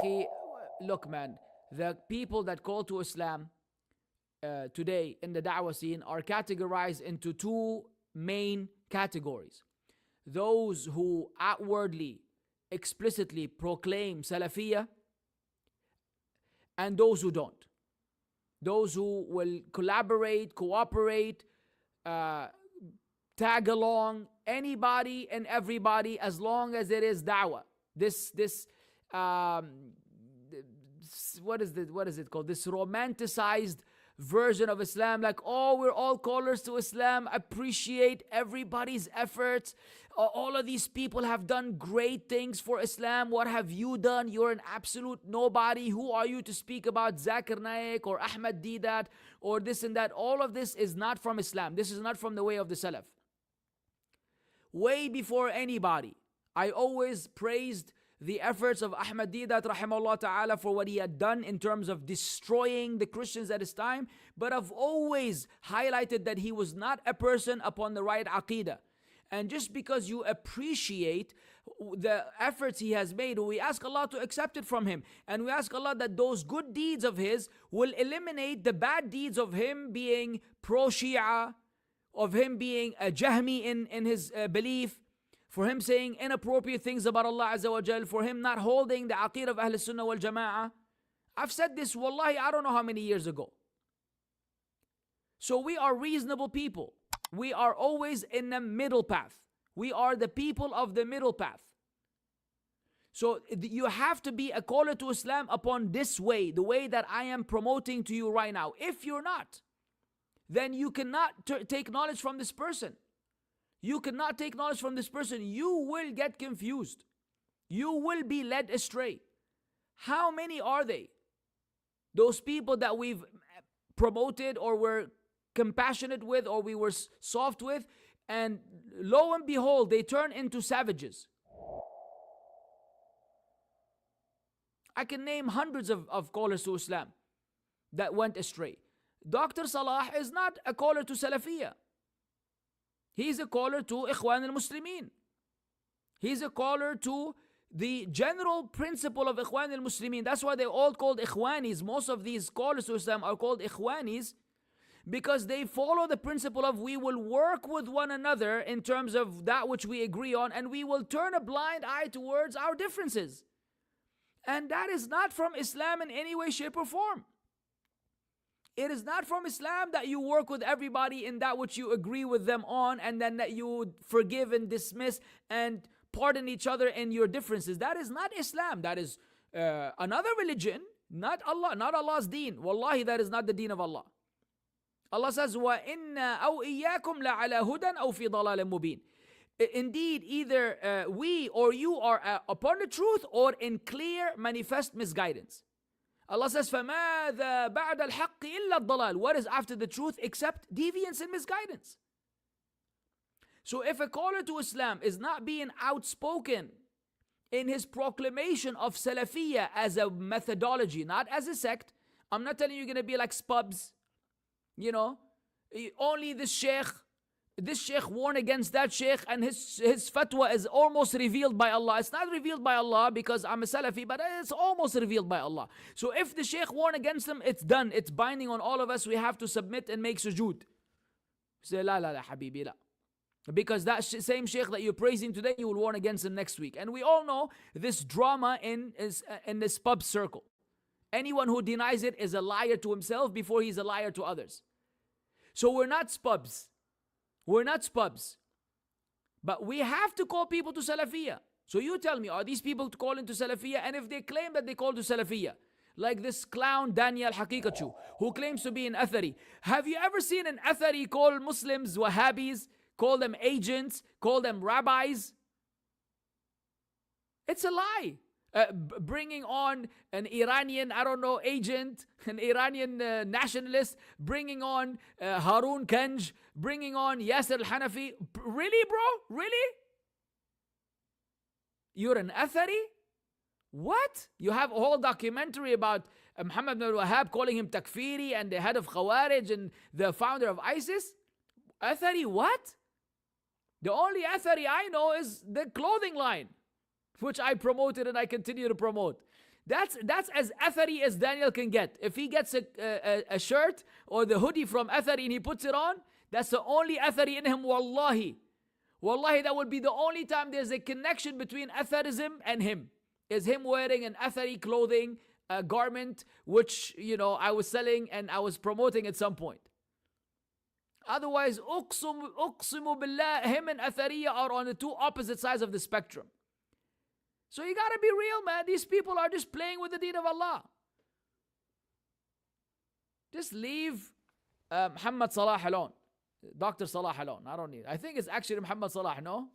Akhi, look man, the people that call to Islam today in the da'wah scene are categorized into two main categories. Those who outwardly, explicitly proclaim Salafia, and those who don't. Those who will collaborate, cooperate, tag along, anybody and everybody, as long as it is da'wah. What is it called? This romanticized version of Islam, like, oh, we're all callers to Islam, appreciate everybody's efforts. All of these people have done great things for Islam. What have you done? You're an absolute nobody. Who are you to speak about Zakir Naik or Ahmad Didat or this and that? All of this is not from Islam. This is not from the way of the Salaf. Way before anybody, I always praised the efforts of Ahmad Didat rahimahullah ta'ala for what he had done in terms of destroying the Christians at his time, but I've always highlighted that he was not a person upon the right Aqeedah. And just because you appreciate the efforts he has made, we ask Allah to accept it from him. And we ask Allah that those good deeds of his will eliminate the bad deeds of him being pro-Shia, of him being a Jahmi in his belief, for him saying inappropriate things about Allah Azza wa Jal, for him not holding the Aqeedah of Ahl Sunnah wal Jama'ah. I've said this, wallahi, I don't know how many years ago. So we are reasonable people. We are always in the middle path. We are the people of the middle path. So you have to be a caller to Islam upon this way, the way that I am promoting to you right now. If you're not, then you cannot take knowledge from this person. You cannot take knowledge from this person. You will get confused. You will be led astray. How many are they? Those people that we've promoted or were compassionate with or we were soft with, and lo and behold, they turn into savages. I can name hundreds of callers to Islam that went astray. Dr. Salah is not a caller to Salafia. He's a caller to ikhwan al-muslimeen. He's a caller to the general principle of ikhwan al-muslimeen. That's why they're all called ikhwanis. Most of these callers to Islam are called ikhwanis because they follow the principle of we will work with one another in terms of that which we agree on, and we will turn a blind eye towards our differences. And that is not from Islam in any way, shape or form. It is not from Islam that you work with everybody in that which you agree with them on, and then that you forgive and dismiss and pardon each other in your differences. That is not Islam. That is another religion, not Allah, not Allah's deen. Wallahi, that is not the deen of Allah. Allah says, وَإِنَّا أَوْ إِيَّاكُمْ لَعَلَى هُدًى أَوْ فِي ضَلَالٍ مُبِينٍ. Indeed, either we or you are upon the truth or in clear, manifest misguidance. Allah says, فَمَاذَا بَعْدَ الْحَقِّ إِلَّا الضَّلَالِ. What is after the truth except deviance and misguidance? So if a caller to Islam is not being outspoken in his proclamation of Salafiyah as a methodology, not as a sect, I'm not telling you you're going to be like Spubs, you know, only this sheikh warned against that sheikh and his fatwa is almost revealed by Allah. It's not revealed by Allah because I'm a Salafi, but it's almost revealed by Allah. So if the sheikh warned against them, it's done. It's binding on all of us. We have to submit and make sujood. Say, la habibi, la. Because that same sheikh that you're praising today, you will warn against him next week. And we all know this drama in this pub circle. Anyone who denies it is a liar to himself before he's a liar to others. So we're not spubs. We're not spubs. But we have to call people to Salafiyah. So you tell me, are these people to call into Salafiyah? And if they claim that they call to Salafiyah, like this clown Daniel Haqiqatjou, who claims to be an Athari. Have you ever seen an Athari call Muslims Wahhabis, call them agents, call them rabbis? It's a lie. Bringing on an Iranian, agent, an Iranian nationalist, bringing on Harun Kanj, bringing on Yasir Hanafi. Really, bro? Really? You're an Athari? What? You have a whole documentary about Muhammad ibn Wahhab calling him Takfiri and the head of Khawarij and the founder of ISIS? Athari what? The only Athari I know is the clothing line, which I promoted and I continue to promote. That's as athari as Daniel can get. If he gets a shirt or the hoodie from athari and he puts it on, that's the only athari in him, wallahi. Wallahi, that would be the only time there's a connection between atharism and him. Is him wearing an athari clothing, a garment, which, I was selling and I was promoting at some point. Otherwise, uqsimu billah, him and athariya are on the two opposite sides of the spectrum. So you gotta be real, man. These people are just playing with the deen of Allah. Just leave Muhammad Salah alone. Dr. Salah alone. I don't need it. I think it's actually Muhammad Salah, no?